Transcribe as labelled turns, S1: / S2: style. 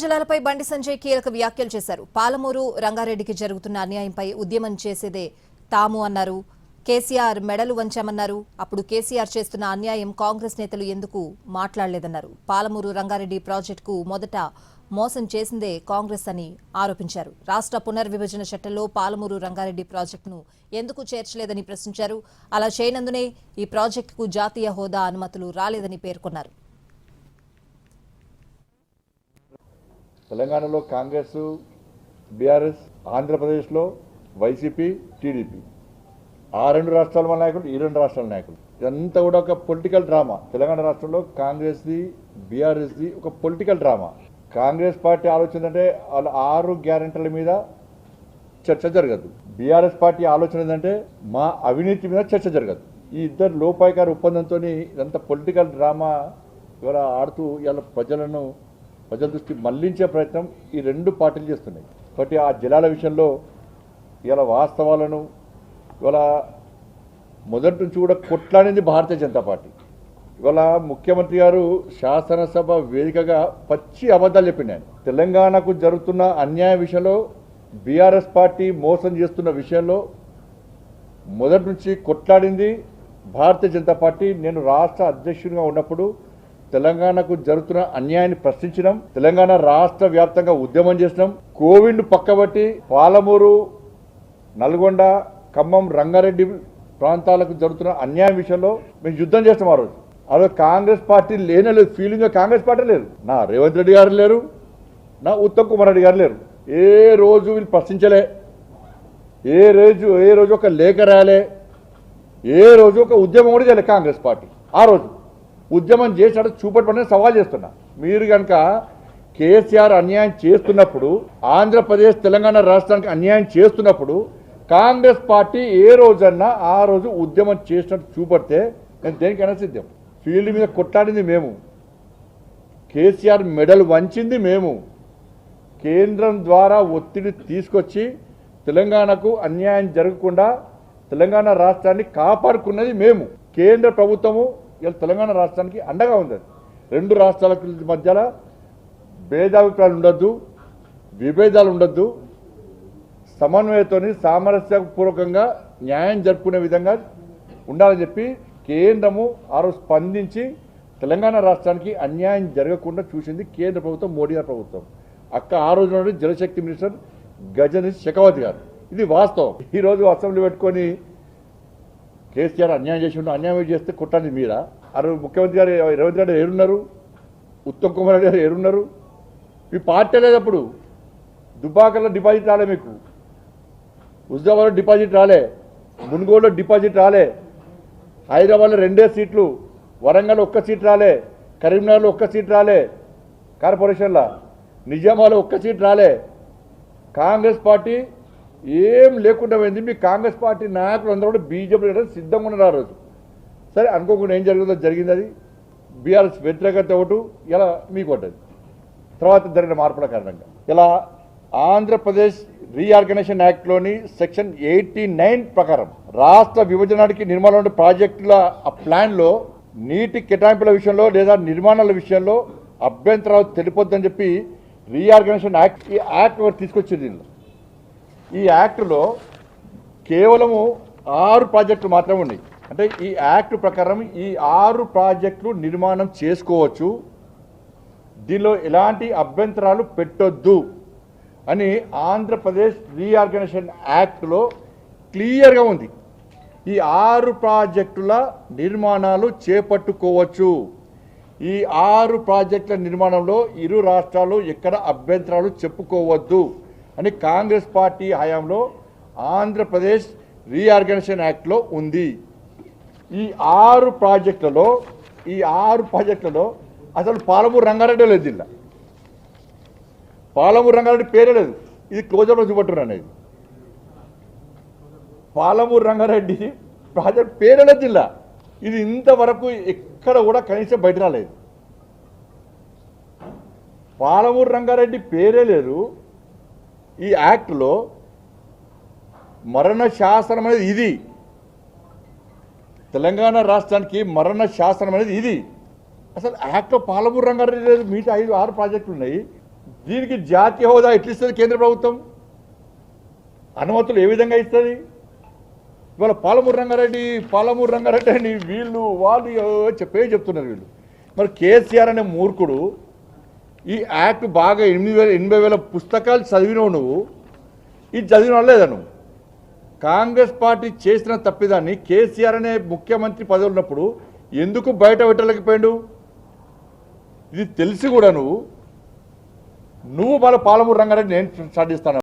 S1: జిల్లాలపై బండి సంజయ్ కీలక వ్యాఖ్యలు చేశారు. పాలమూరు రంగారెడ్డికి జరుగుతున్న అన్యాయంపై ఉద్యమం చేసేదే తాము అన్నారు. కేసీఆర్ మెడలు వంచామన్నారు. అప్పుడు కేసీఆర్ చేస్తున్న అన్యాయం కాంగ్రెస్ నేతలు ఎందుకు మాట్లాడలేదన్నారు. పాలమూరు రంగారెడ్డి ప్రాజెక్టుకు మొదట మోసం చేసిందే కాంగ్రెస్ అని ఆరోపించారు. రాష్ట్ర పునర్విభజన చట్టంలో పాలమూరు రంగారెడ్డి ప్రాజెక్టును ఎందుకు చేర్చలేదని ప్రశ్నించారు. అలా చేయనందునే ఈ ప్రాజెక్టుకు జాతీయ హోదా అనుమతులు రాలేదని పేర్కొన్నారు.
S2: తెలంగాణలో కాంగ్రెస్, బీఆర్ఎస్, ఆంధ్రప్రదేశ్లో వైసీపీ, టీడీపీ, ఆ రెండు రాష్ట్రాల నాయకులు, ఈ రెండు రాష్ట్రాల నాయకులు, ఇదంతా కూడా ఒక పొలిటికల్ డ్రామా. తెలంగాణ రాష్ట్రంలో కాంగ్రెస్ది, బీఆర్ఎస్ది ఒక పొలిటికల్ డ్రామా. కాంగ్రెస్ పార్టీ ఆలోచన అంటే వాళ్ళ 6 గ్యారెంటీల మీద చర్చ జరగదు. బీఆర్ఎస్ పార్టీ ఆలోచన ఏంటంటే మా అవినీతి మీద చర్చ జరగదు. ఈ ఇద్దరు లోపాయకార ఒప్పందంతో ఇదంతా పొలిటికల్ డ్రామా ఇవాళ ఆడుతూ ఇవాళ ప్రజల దృష్టి మళ్లించే ప్రయత్నం ఈ రెండు పార్టీలు చేస్తున్నాయి. కాబట్టి ఆ జలాల విషయంలో ఇవాళ వాస్తవాలను ఇవాళ మొదటి నుంచి కూడా కొట్లాడింది భారతీయ జనతా పార్టీ. ఇవాళ ముఖ్యమంత్రి గారు శాసనసభ వేదికగా పచ్చి అబద్ధాలు చెప్పిండు. ఆయన తెలంగాణకు జరుగుతున్న అన్యాయ విషయంలో బీఆర్ఎస్ పార్టీ మోసం చేస్తున్న విషయంలో మొదటి నుంచి కొట్లాడింది భారతీయ జనతా పార్టీ. నేను రాష్ట్ర అధ్యక్షుడిగా ఉన్నప్పుడు తెలంగాణకు జరుగుతున్న అన్యాయాన్ని ప్రశ్నించడం, తెలంగాణ రాష్ట్ర వ్యాప్తంగా ఉద్యమం చేసినాం. కోవిడ్ను పక్కబట్టి పాలమూరు, నల్గొండ, ఖమ్మం, రంగారెడ్డి ప్రాంతాలకు జరుగుతున్న అన్యాయం విషయంలో మేము యుద్ధం చేస్తాం. ఆ రోజు కాంగ్రెస్ పార్టీ లేనే ఫీలింగ్ కాంగ్రెస్ పార్టీ లేదు. నా రేవంత్ రెడ్డి గారు లేరు, నా ఉత్తమ్ కుమార్ రెడ్డి గారు లేరు. ఏ రోజు వీళ్ళు ప్రశ్నించలే, ఏ రోజు ఒక లేఖ రాయలే, ఏ రోజు ఒక ఉద్యమం కూడా చేయలే కాంగ్రెస్ పార్టీ. ఆ రోజు ఉద్యమం చేసినట్టు చూపట్టమని సవాల్ చేస్తున్నా. మీరు కనుక కేసీఆర్ అన్యాయం చేస్తున్నప్పుడు, ఆంధ్రప్రదేశ్ తెలంగాణ రాష్ట్రానికి అన్యాయం చేస్తున్నప్పుడు కాంగ్రెస్ పార్టీ ఏ రోజన్నా ఆ రోజు ఉద్యమం చేసినట్టు చూపడితే నేను దేనికైనా సిద్ధం. ఫీల్డ్ మీద కొట్లాడింది మేము, కేసీఆర్ మెడల్ వంచింది మేము, కేంద్రం ద్వారా ఒత్తిడి తీసుకొచ్చి తెలంగాణకు అన్యాయం జరగకుండా తెలంగాణ రాష్ట్రాన్ని కాపాడుకున్నది మేము. కేంద్ర ప్రభుత్వము ఇలా తెలంగాణ రాష్ట్రానికి అండగా ఉంది. రెండు రాష్ట్రాల మధ్యలో భేదాభిప్రాయాలు ఉండొద్దు, విభేదాలు ఉండొద్దు, సమన్వయంతో సామరస్యపూర్వకంగా న్యాయం జరుపుకునే విధంగా ఉండాలని చెప్పి కేంద్రము ఆ రోజు స్పందించి తెలంగాణ రాష్ట్రానికి అన్యాయం జరగకుండా చూసింది కేంద్ర ప్రభుత్వం, మోడీ గారి ప్రభుత్వం. ఆ రోజు జలశక్తి మినిస్టర్ గజని షెకావత్ గారు. ఇది వాస్తవం. ఈరోజు అసెంబ్లీ పెట్టుకొని కేసీఆర్ అన్యాయం చేసి ఉంటే అన్యాయం చేస్తే కొట్టాలి మీరా? ఆ రోజు ముఖ్యమంత్రి గారు రేవంత్ రెడ్డి ఏరున్నారు, ఉత్తమ్ కుమార్ రెడ్డి గారు ఏరున్నారు. మీ పార్టీ లేదప్పుడు. దుబ్బాకల్లో డిపాజిట్ రాలే, మీకు హుజరాబాద్లో డిపాజిట్ రాలే, మున్గోడులో డిపాజిట్ రాలే, హైదరాబాద్లో 2 సీట్లు, వరంగల్లో 1 సీట్ రాలే, కరీంనగర్లో 1 సీట్ రాలే, కార్పొరేషన్లో నిజామాబాద్లో 1 సీట్ రాలే. కాంగ్రెస్ పార్టీ ఏం లేకుండా పోయింది. మీ కాంగ్రెస్ పార్టీ నాయకులు అందరూ కూడా బీజేపీ సిద్ధంగా ఉన్నారు ఆ రోజు. సరే అనుకోకుండా ఏం జరిగిందో జరిగింది. అది బీఆర్ఎస్ వ్యతిరేకత ఒకటి, ఇలా మీకు ఒకటి తర్వాత జరిగిన మార్పుల కారణంగా ఇలా ఆంధ్రప్రదేశ్ రీఆర్గనైజేషన్ యాక్ట్లోని సెక్షన్ 89 ప్రకారం రాష్ట్ర విభజనానికి నిర్మాణ ప్రాజెక్టుల ఆ ప్లాన్లో నీటి కేటాయింపుల విషయంలో లేదా నిర్మాణాల విషయంలో అభ్యంతరాలు తెలిపొద్దని చెప్పి రీఆర్గనైజేషన్ యాక్ట్, ఈ యాక్ట్ తీసుకొచ్చింది. ఈ యాక్ట్లో కేవలము 6 ప్రాజెక్టులు మాత్రమే ఉన్నాయి. అంటే ఈ యాక్ట్ ప్రకారం ఈ 6 ప్రాజెక్టులు నిర్మాణం చేసుకోవచ్చు, దీనిలో ఎలాంటి అభ్యంతరాలు పెట్టొద్దు అని ఆంధ్రప్రదేశ్ రీఆర్గనైజేషన్ యాక్ట్లో క్లియర్గా ఉంది. ఈ 6 ప్రాజెక్టుల నిర్మాణాలు చేపట్టుకోవచ్చు. ఈ 6 ప్రాజెక్టుల నిర్మాణంలో ఇరు రాష్ట్రాలు ఎక్కడ అభ్యంతరాలు చెప్పుకోవద్దు అని కాంగ్రెస్ పార్టీ హయాంలో ఆంధ్రప్రదేశ్ రీఆర్గనైజేషన్ యాక్ట్లో ఉంది. ఈ 6 ప్రాజెక్టులలో అసలు పాలమూరు రంగారెడ్డి లేదు. జిల్లా పాలమూరు రంగారెడ్డి పేరే లేదు. ఇది క్లోజర్లో చూపట్టున్నారు అనేది. పాలమూరు రంగారెడ్డి ప్రాజెక్ట్ పేరే లేదు జిల్లా. ఇది ఇంతవరకు ఎక్కడ కూడా కనీసం బయట రాలేదు. పాలమూరు రంగారెడ్డి పేరే లేదు. ఈ యాక్ట్లో మరణ శాసనం అనేది ఇది. తెలంగాణ రాష్ట్రానికి మరణ శాసనం అనేది ఇది. అసలు యాక్ట్లో పాలమూరు రంగారెడ్డి లేదు. మిగతా 5-6 ప్రాజెక్టులు ఉన్నాయి. దీనికి జాతీయ హోదా ఎట్లా ఇస్తుంది కేంద్ర ప్రభుత్వం? అనుమతులు ఏ విధంగా ఇస్తుంది? ఇవాళ పాలమూరు రంగారెడ్డి అని వీళ్ళు వాళ్ళు చెప్తున్నారు వీళ్ళు. మరి కేసీఆర్ అనే మూర్ఖుడు ఈ యాక్ట్ బాగా 80,000 పుస్తకాలు చదివినవు నువ్వు, ఇది చదివిన లేదా నువ్వు? కాంగ్రెస్ పార్టీ చేసిన తప్పిదాన్ని కేసీఆర్ అనే ముఖ్యమంత్రి పదవి ఉన్నప్పుడు ఎందుకు బయట పెట్టలేకపోయాడు? ఇది తెలిసి కూడా నువ్వు మళ్ళీ పాలమూరు రంగారెడ్డి నేను స్టార్ట్ చేస్తాను.